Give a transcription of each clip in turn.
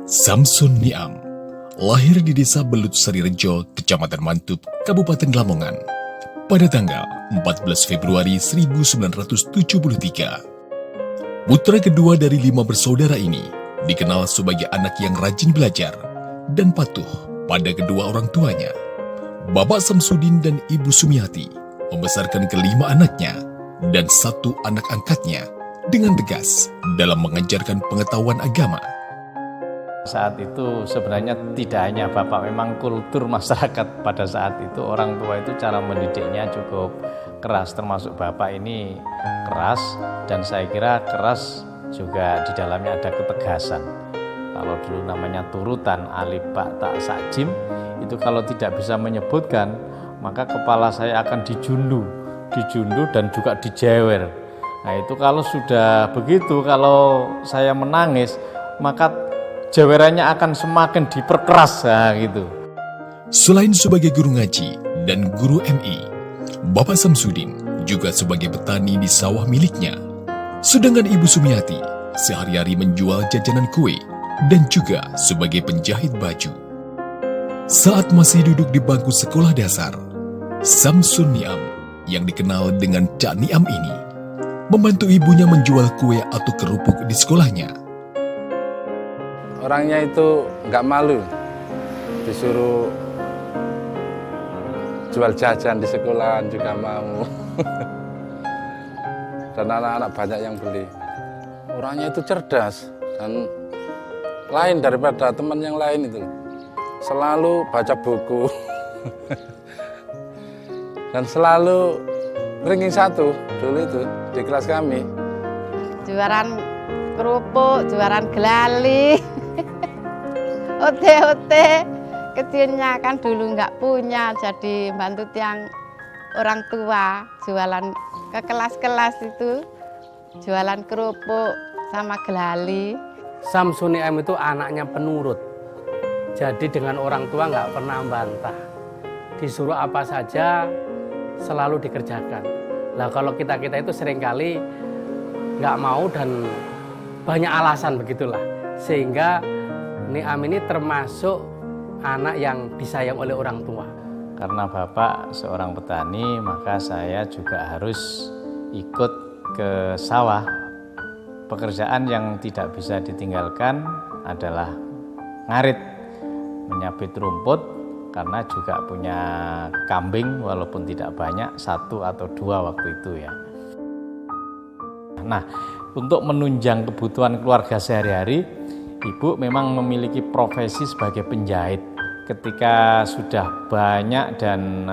Samsun Niam lahir di desa Belut Sarirejo, Kecamatan Mantup, Kabupaten Lamongan, pada tanggal 14 Februari 1973. Putra kedua dari 5 bersaudara ini dikenal sebagai anak yang rajin belajar dan patuh pada kedua orang tuanya. Bapak Samsudin dan Ibu Sumiati membesarkan kelima anaknya dan 1 anak angkatnya dengan tegas dalam mengajarkan pengetahuan agama. Saat itu sebenarnya tidak hanya Bapak, memang kultur masyarakat pada saat itu orang tua itu cara mendidiknya cukup keras, termasuk Bapak ini keras, dan saya kira keras juga di dalamnya ada ketegasan. Kalau dulu namanya turutan alif ba ta sa jim, itu kalau tidak bisa menyebutkan maka kepala saya akan dijundu dan juga dijewer. Nah itu kalau sudah begitu, kalau saya menangis maka jawerannya akan semakin diperkeras, gitu. Selain sebagai guru ngaji dan guru MI, Bapak Samsudin juga sebagai petani di sawah miliknya. Sedangkan Ibu Sumiati sehari-hari menjual jajanan kue dan juga sebagai penjahit baju. Saat masih duduk di bangku sekolah dasar, Samsun Niam yang dikenal dengan Cak Niam ini membantu ibunya menjual kue atau kerupuk di sekolahnya. Orangnya itu nggak malu, disuruh jual jajan di sekolahan juga mau. Dan anak-anak banyak yang beli. Orangnya itu cerdas dan lain daripada teman yang lain itu. Selalu baca buku. Dan selalu ranking 1 dulu itu di kelas kami. Juaran kerupuk, juaran gelali. Ote-ote, kecilnya kan dulu nggak punya, jadi bantu tiang orang tua, jualan ke kelas-kelas itu, jualan kerupuk sama gelali. Samsun Niam itu anaknya penurut, jadi dengan orang tua nggak pernah bantah, disuruh apa saja selalu dikerjakan. Nah kalau kita itu seringkali nggak mau dan banyak alasan begitulah, sehingga Niam ini termasuk anak yang disayang oleh orang tua. Karena Bapak seorang petani, maka saya juga harus ikut ke sawah. Pekerjaan yang tidak bisa ditinggalkan adalah ngarit, menyabit rumput, karena juga punya kambing walaupun tidak banyak, 1 atau 2 waktu itu ya. Nah, untuk menunjang kebutuhan keluarga sehari-hari, Ibu memang memiliki profesi sebagai penjahit. Ketika sudah banyak dan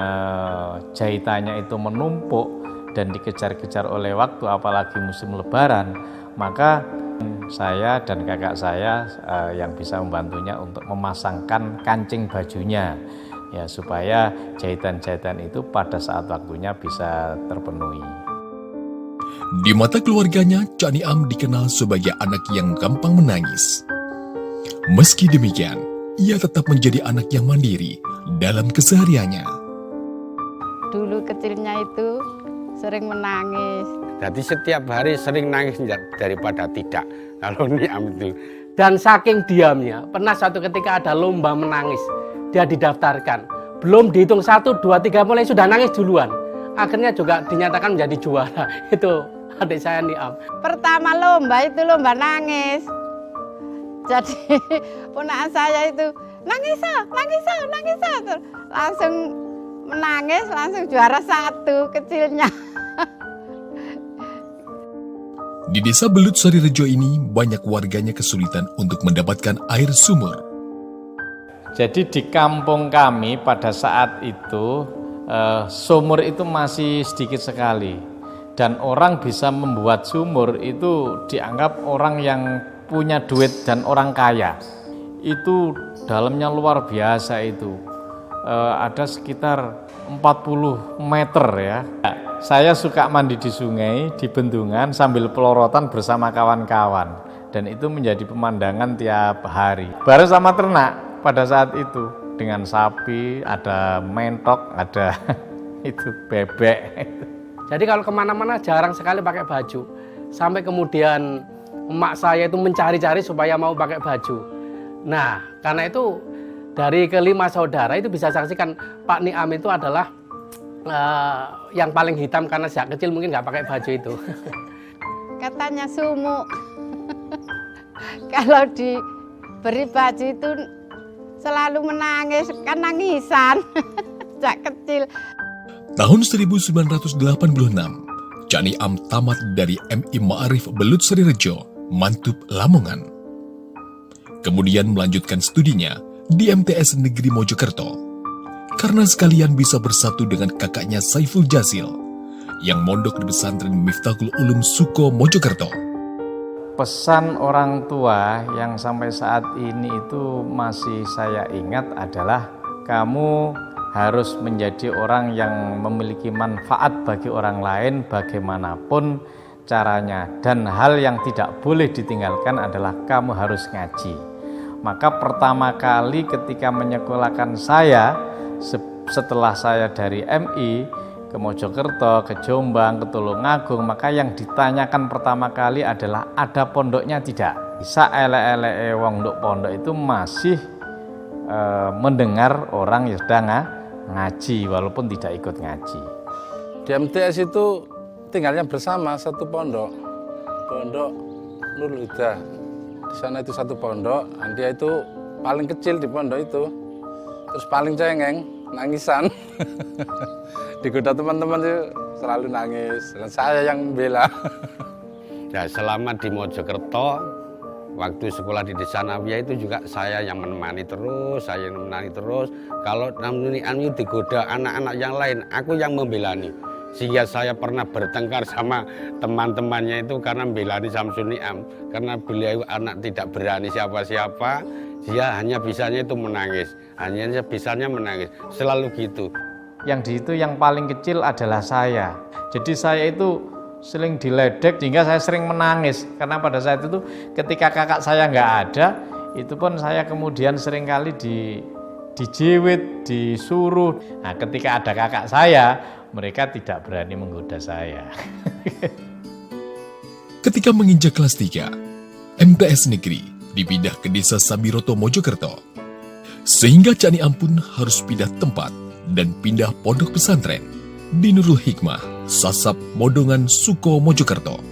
jahitannya itu menumpuk dan dikejar-kejar oleh waktu, apalagi musim lebaran, maka saya dan kakak saya yang bisa membantunya untuk memasangkan kancing bajunya, ya supaya jahitan-jahitan itu pada saat waktunya bisa terpenuhi. Di mata keluarganya, Cak Niam dikenal sebagai anak yang gampang menangis. Meski demikian, ia tetap menjadi anak yang mandiri dalam kesehariannya. Dulu kecilnya itu sering menangis. Jadi setiap hari sering nangis daripada tidak. Kalau Niam itu. Dan saking diamnya, pernah suatu ketika ada lomba menangis, dia didaftarkan. Belum dihitung 1, 2, 3 mulai sudah nangis duluan. Akhirnya juga dinyatakan menjadi juara. Itu adik saya Niam. Pertama lomba itu lomba nangis. Jadi ponakan saya itu nangis. Langsung menangis, langsung juara 1 kecilnya. Di desa Belut Sarirejo ini, banyak warganya kesulitan untuk mendapatkan air sumur. Jadi di kampung kami pada saat itu sumur itu masih sedikit sekali, dan orang bisa membuat sumur itu dianggap orang yang punya duit dan orang kaya. Itu dalamnya luar biasa itu, ada sekitar 40 meter ya. Saya suka mandi di sungai, di bendungan sambil pelorotan bersama kawan-kawan, dan itu menjadi pemandangan tiap hari. Baru sama ternak pada saat itu, dengan sapi, ada mentok, ada itu bebek. Jadi kalau kemana-mana jarang sekali pakai baju. Sampai kemudian emak saya itu mencari-cari supaya mau pakai baju. Nah, karena itu dari kelima saudara itu bisa saksikan Pak Niam itu adalah yang paling hitam karena sejak kecil mungkin nggak pakai baju itu. Katanya sumuk. Kalau diberi baju itu selalu menangis, kan nangisan. Sejak kecil. Tahun 1986, Cak Niam tamat dari MI Ma'arif Belut Serirejo, Mantup, Lamongan. Kemudian melanjutkan studinya di MTS Negeri Mojokerto. Karena sekalian bisa bersatu dengan kakaknya Saiful Jazil yang mondok di pesantren Miftahul Ulum Suko Mojokerto. Pesan orang tua yang sampai saat ini itu masih saya ingat adalah kamu harus menjadi orang yang memiliki manfaat bagi orang lain bagaimanapun caranya. Dan hal yang tidak boleh ditinggalkan adalah kamu harus ngaji. Maka pertama kali ketika menyekolahkan saya, setelah saya dari MI ke Mojokerto, ke Jombang, ke Tulungagung, maka yang ditanyakan pertama kali adalah ada pondoknya tidak. Bisa ele-ele wong nduk pondok itu masih mendengar orang yang sedang ngaji walaupun tidak ikut ngaji. Di MTS itu tinggalnya bersama satu pondok Nurul Huda. Di sana itu satu pondok, dia itu paling kecil di pondok itu, terus paling cengeng, nangisan. Digoda teman-teman itu selalu nangis, dan saya yang membela. Ya, selama di Mojokerto, waktu sekolah di Desa Nawiyah itu juga saya yang menemani terus, Kalau Namnuni Anyu digoda anak-anak yang lain, aku yang membelani. Sehingga saya pernah bertengkar sama teman-temannya itu karena membelani Samsul Niam. Karena beliau anak tidak berani siapa-siapa, dia hanya bisanya itu menangis. Hanya bisanya menangis, selalu gitu. Yang di itu yang paling kecil adalah saya. Jadi saya itu sering diledek sehingga saya sering menangis. Karena pada saat itu ketika kakak saya nggak ada, itu pun saya kemudian seringkali dijiwit, disuruh. Nah, ketika ada kakak saya, mereka tidak berani menggoda saya. Ketika menginjak kelas 3, MTS Negeri dipindah ke Desa Sambiroto, Mojokerto. Sehingga Cak Niam pun harus pindah tempat dan pindah pondok pesantren di Nurul Hikmah, Sasab, Modongan, Suko, Mojokerto.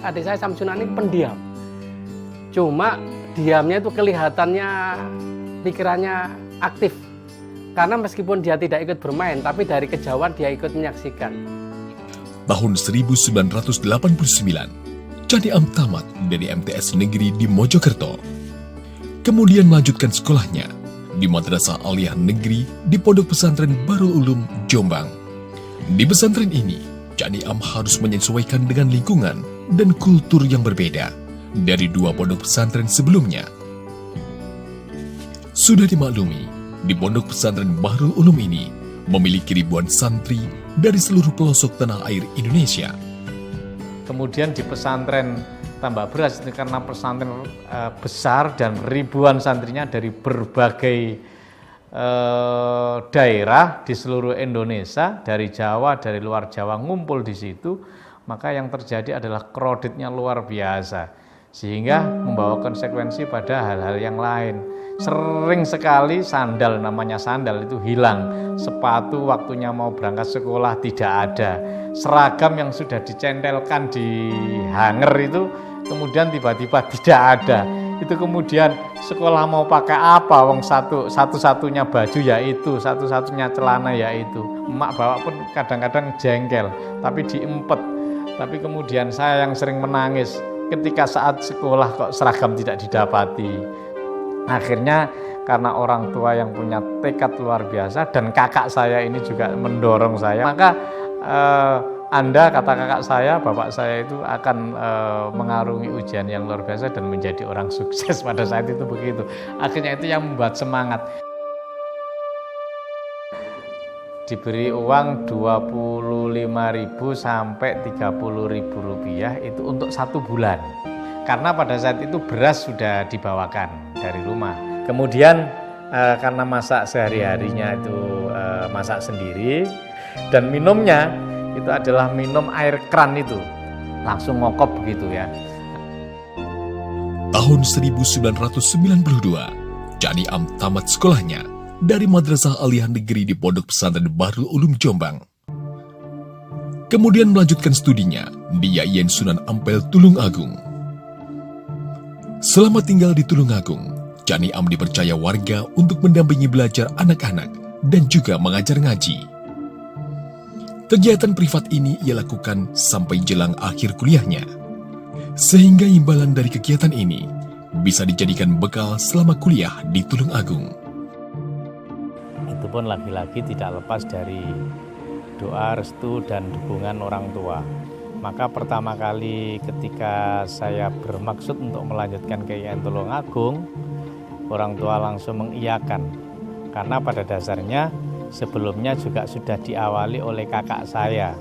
Adik saya Samsunan ini pendiam. Cuma diamnya itu kelihatannya pikirannya aktif. Karena meskipun dia tidak ikut bermain, tapi dari kejauhan dia ikut menyaksikan. Tahun 1989, Cak Niam tamat dari MTS Negeri di Mojokerto. Kemudian melanjutkan sekolahnya di Madrasah Aliyah Negeri di Pondok Pesantren Barul Ulum, Jombang. Di pesantren ini, Cak Niam harus menyesuaikan dengan lingkungan dan kultur yang berbeda dari dua pondok pesantren sebelumnya. Sudah dimaklumi, di Pondok Pesantren Barul Ulum ini memiliki ribuan santri dari seluruh pelosok tanah air Indonesia. Kemudian di pesantren Tambak Beras itu karena pesantren besar dan ribuan santrinya dari berbagai daerah di seluruh Indonesia, dari Jawa, dari luar Jawa ngumpul di situ, maka yang terjadi adalah kreditnya luar biasa, sehingga membawa konsekuensi pada hal-hal yang lain. Sering sekali sandal, namanya sandal itu hilang, sepatu waktunya mau berangkat sekolah tidak ada, seragam yang sudah dicentelkan di hanger itu kemudian tiba-tiba tidak ada. Itu kemudian sekolah mau pakai apa, wong satu-satunya baju yaitu, satu-satunya celana yaitu. Emak bawa pun kadang-kadang jengkel, tapi diempet. Tapi kemudian saya yang sering menangis ketika saat sekolah kok seragam tidak didapati. Akhirnya karena orang tua yang punya tekad luar biasa dan kakak saya ini juga mendorong saya, maka Anda, kata kakak saya, bapak saya itu akan mengarungi ujian yang luar biasa dan menjadi orang sukses pada saat itu begitu. Akhirnya itu yang membuat semangat. Diberi uang 25.000 sampai 30.000 rupiah itu untuk 1 bulan. Karena pada saat itu beras sudah dibawakan dari rumah. Kemudian karena masak sehari-harinya itu masak sendiri dan minumnya itu adalah minum air kran itu, langsung ngokop begitu ya. Tahun 1992, Cani Am tamat sekolahnya dari Madrasah Aliyah Negeri di Pondok Pesantren Bahrul Ulum Jombang. Kemudian melanjutkan studinya di Yayan Sunan Ampel Tulungagung. Selama tinggal di Tulungagung, Cani Am dipercaya warga untuk mendampingi belajar anak-anak dan juga mengajar ngaji. Kegiatan privat ini ia lakukan sampai jelang akhir kuliahnya, sehingga imbalan dari kegiatan ini bisa dijadikan bekal selama kuliah di Tulungagung. Itu pun lagi-lagi tidak lepas dari doa, restu, dan dukungan orang tua. Maka pertama kali ketika saya bermaksud untuk melanjutkan ke IAIN Tulungagung, orang tua langsung mengiyakan. Karena pada dasarnya sebelumnya juga sudah diawali oleh kakak saya,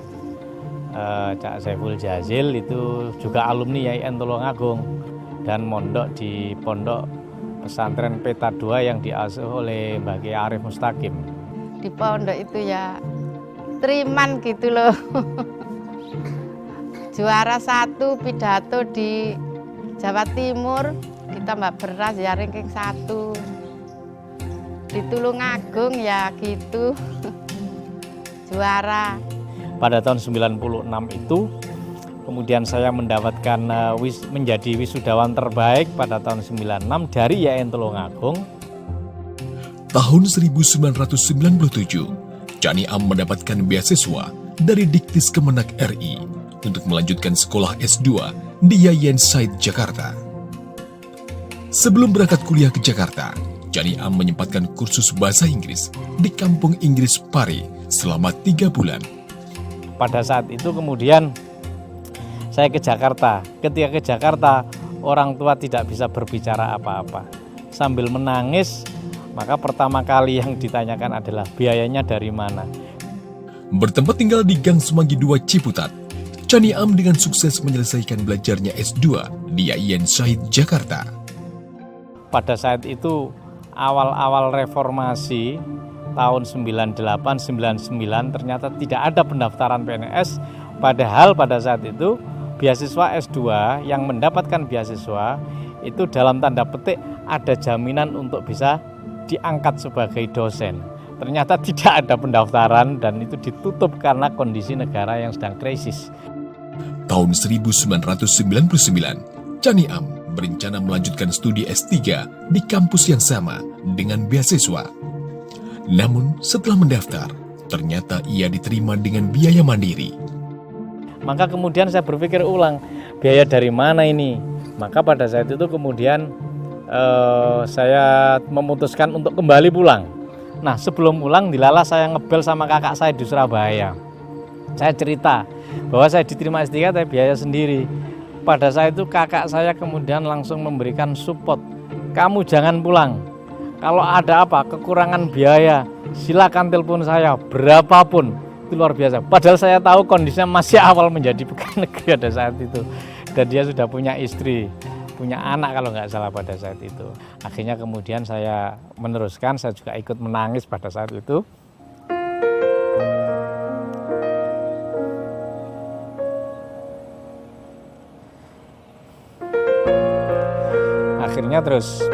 Cak Saiful Jazil, itu juga alumni IAIN Tulungagung dan mondok di pondok pesantren Peta 2 yang diasuh oleh Mbak Kiai Arif Mustaqim. Di pondok itu ya teriman gitu loh. Juara 1 pidato di Jawa Timur, kita Mbak Beras ya ranking 1. Di Tulungagung ya gitu. Juara. Pada tahun 96 itu kemudian saya mendapatkan menjadi wisudawan terbaik pada tahun 96 dari IAIN Tulungagung. Tahun 1997, Cani Am mendapatkan beasiswa dari Diktis Kemenak RI untuk melanjutkan sekolah S2 di Yayan Said Jakarta. Sebelum berangkat kuliah ke Jakarta, Cani Am menyempatkan kursus bahasa Inggris di Kampung Inggris Pare selama 3 bulan. Pada saat itu kemudian saya ke Jakarta. Ketika ke Jakarta, orang tua tidak bisa berbicara apa-apa. Sambil menangis, maka pertama kali yang ditanyakan adalah biayanya dari mana. Bertempat tinggal di Gang Semanggi 2 Ciputat, Cani Am dengan sukses menyelesaikan belajarnya S2 di Yayan Said Jakarta. Pada saat itu, awal-awal reformasi, tahun 98-99 ternyata tidak ada pendaftaran PNS, padahal pada saat itu beasiswa S2 yang mendapatkan beasiswa itu dalam tanda petik ada jaminan untuk bisa diangkat sebagai dosen. Ternyata tidak ada pendaftaran dan itu ditutup karena kondisi negara yang sedang krisis. Tahun 1999, Cani Am berencana melanjutkan studi S3 di kampus yang sama dengan beasiswa. Namun setelah mendaftar, ternyata ia diterima dengan biaya mandiri. Maka kemudian saya berpikir ulang, biaya dari mana ini? Maka pada saat itu kemudian saya memutuskan untuk kembali pulang. Nah, sebelum pulang dilala saya ngebel sama kakak saya di Surabaya. Saya cerita bahwa saya diterima S3 tapi biaya sendiri. Pada saat itu kakak saya kemudian langsung memberikan support. Kamu jangan pulang. Kalau ada apa, kekurangan biaya, silakan telepon saya berapapun. Itu luar biasa. Padahal saya tahu kondisinya masih awal menjadi pegawai negeri pada saat itu. Dan dia sudah punya istri, punya anak kalau nggak salah pada saat itu. Akhirnya kemudian saya meneruskan, saya juga ikut menangis pada saat itu. Akhirnya terus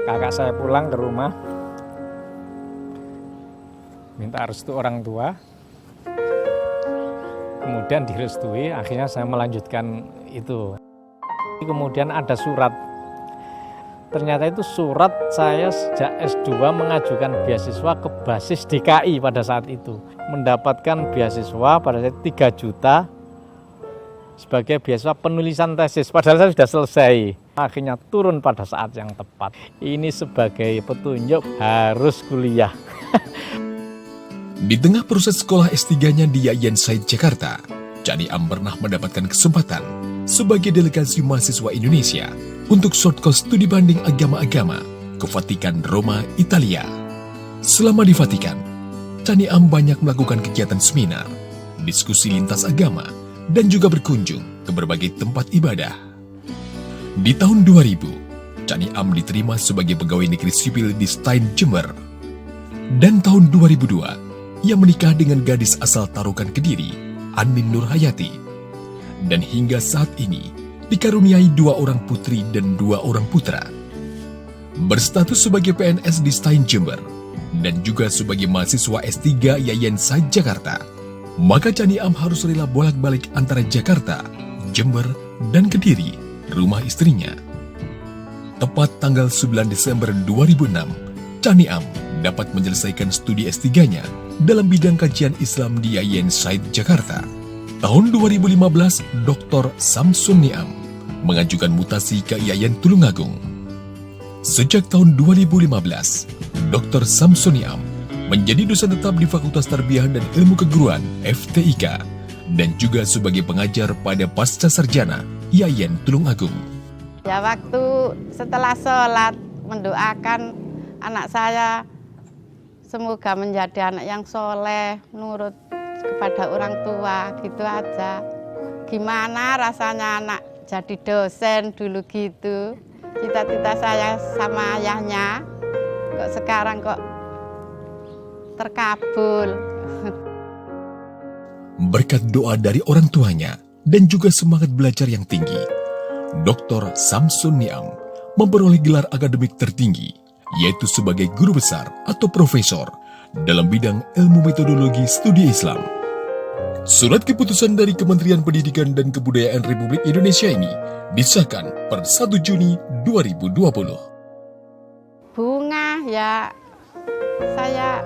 kakak saya pulang ke rumah, minta restu orang tua, kemudian direstui, akhirnya saya melanjutkan itu. Kemudian ada surat, ternyata itu surat saya sejak S2 mengajukan beasiswa ke Basis DKI pada saat itu. Mendapatkan beasiswa pada saat 3 juta sebagai beasiswa penulisan tesis, padahal saya sudah selesai. Akhirnya turun pada saat yang tepat. Ini sebagai petunjuk harus kuliah. Di tengah proses sekolah S3-nya di Yayan Said Jakarta, Cani Am pernah mendapatkan kesempatan sebagai delegasi mahasiswa Indonesia untuk short course studi banding agama-agama ke Vatikan Roma, Italia. Selama di Vatikan, Cani Am banyak melakukan kegiatan seminar, diskusi lintas agama, dan juga berkunjung ke berbagai tempat ibadah. Di tahun 2000, Cani Am diterima sebagai pegawai negeri sipil di Stein, Jember. Dan tahun 2002, ia menikah dengan gadis asal Tarukan Kediri, Anin Nurhayati. dan hingga saat ini dikaruniai 2 orang putri dan 2 orang putra. Berstatus sebagai PNS di Stein Jember dan juga sebagai mahasiswa S3 Yayan Said Jakarta, maka Cani Am harus rela bolak-balik antara Jakarta, Jember, dan Kediri, rumah istrinya. Tepat tanggal 9 Desember 2006, Cani Am dapat menyelesaikan studi S3-nya dalam bidang kajian Islam di Yayan Said Jakarta. Tahun 2015, Dr. Samsun Niam mengajukan mutasi ke Yayan Tulungagung. Sejak tahun 2015, Dr. Samsun Niam menjadi dosen tetap di Fakultas Tarbiyah dan Ilmu Keguruan FTIK dan juga sebagai pengajar pada Pasca Sarjana Yayan Tulungagung. Ya, waktu setelah sholat mendoakan anak saya semoga menjadi anak yang soleh, nurut kepada orang tua, gitu aja. Gimana rasanya anak jadi dosen dulu gitu. Cita-cita saya sama ayahnya, kok sekarang kok terkabul. Berkat doa dari orang tuanya dan juga semangat belajar yang tinggi, Dr. Samsun Niam memperoleh gelar akademik tertinggi, yaitu sebagai guru besar atau profesor dalam bidang ilmu metodologi studi Islam. Surat keputusan dari Kementerian Pendidikan dan Kebudayaan Republik Indonesia ini disahkan per 1 Juni 2020. Bunga, ya saya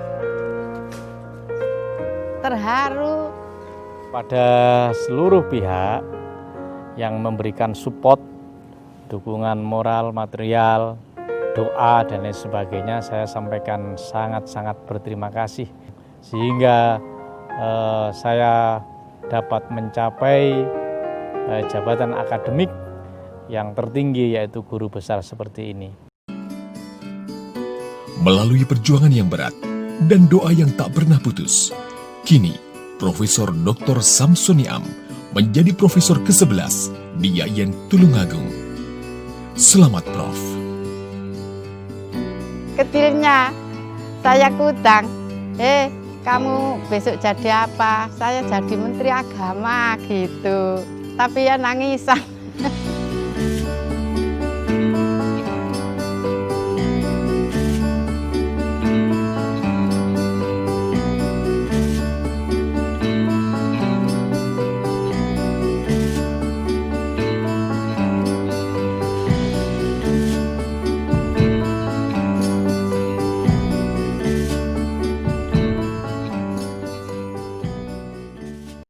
terharu. Pada seluruh pihak yang memberikan support, dukungan moral, material, doa, dan lain sebagainya, saya sampaikan sangat-sangat berterima kasih. Sehingga saya dapat mencapai jabatan akademik yang tertinggi, yaitu guru besar seperti ini. Melalui perjuangan yang berat dan doa yang tak pernah putus, kini Profesor Dr. Samsun Niam menjadi profesor ke-11 di Yayan Tulungagung. Selamat, Prof. Kecilnya saya kutang, kamu besok jadi apa? Saya jadi Menteri Agama gitu. Tapi ya nangisan.